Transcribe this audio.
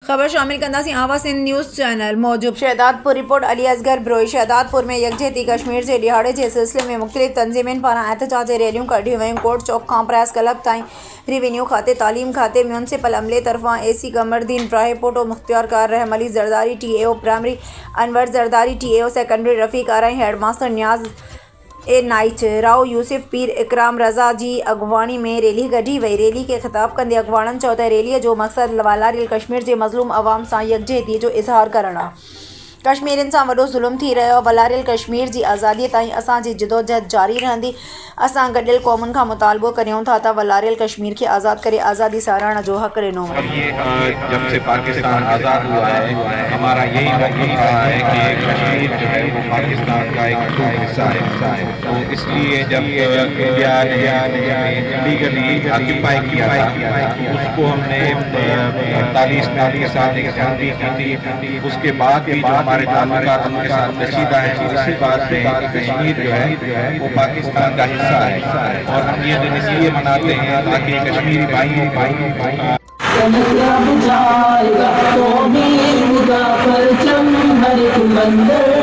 خبر شامل کرنا سی آواز سندھ نیوز چینل موجود شہداد پور رپورٹ علی اصغر بروئی شہداد پور میں یکجہتی کشمیر سے دہاڑے کے سلسلے میں مختلف تنظیمیں پارا احتجاجی ریلیوں کڈی ویوں کوٹ چوک کھان پریس کلب تائیں ریونیو کھاتے تعلیم کھاتے میونسپل عملے طرفاں اے سی قمردین براہ پوٹو مختار کار Rahm Ali Zardari T A O primary Anwar Zardari T A O secondary Rafiq Arai headmaster Niaz A Naich Rao Yousuf Pir Ikram Raza ji اغوانی میں ریلی کڈی وئی ریلی کے خطاب کندے اغوانن چوتھے ریلی جو مقصد والارل کشمیر کے مظلوم عوام سان یکجہتی جو اظہار کرنا کشمیرن سان وڈو ظلم تھی رہو والارل کشمیر کی آزادی تائیں اساں جی جدوجہد جاری رہندی اساں گڈل قومن کا مطالبہ کریوں تھا تا والارل کشمیر کے آزاد کرے آزادی سارانہ جو حق رہنو جب سے پاکستان آزاد ہوا ہے ہمارا یہی موقف رہا ہے کہ کشمیر جو ہے وہ پاکستان کا ایک ٹوٹ حصہ ہے تو اس لیے جب انڈیا نے لیگلی آکیپائی کیا تھا اس کو ہم نے 48 کے ساتھ ایک سندھی کی تھی اس کے بعد بھی جو ہمارے تعلقات ان کے ساتھ کشیدہ ہیں اور اسی بات سے کشمیر جو ہے وہ پاکستان کا حصہ ہے اور ہم یہ دن اس لیے مناتے ہیں تاکہ کشمیری بھائیوں جائے گا تو بھی پرچم ہر ایک مندر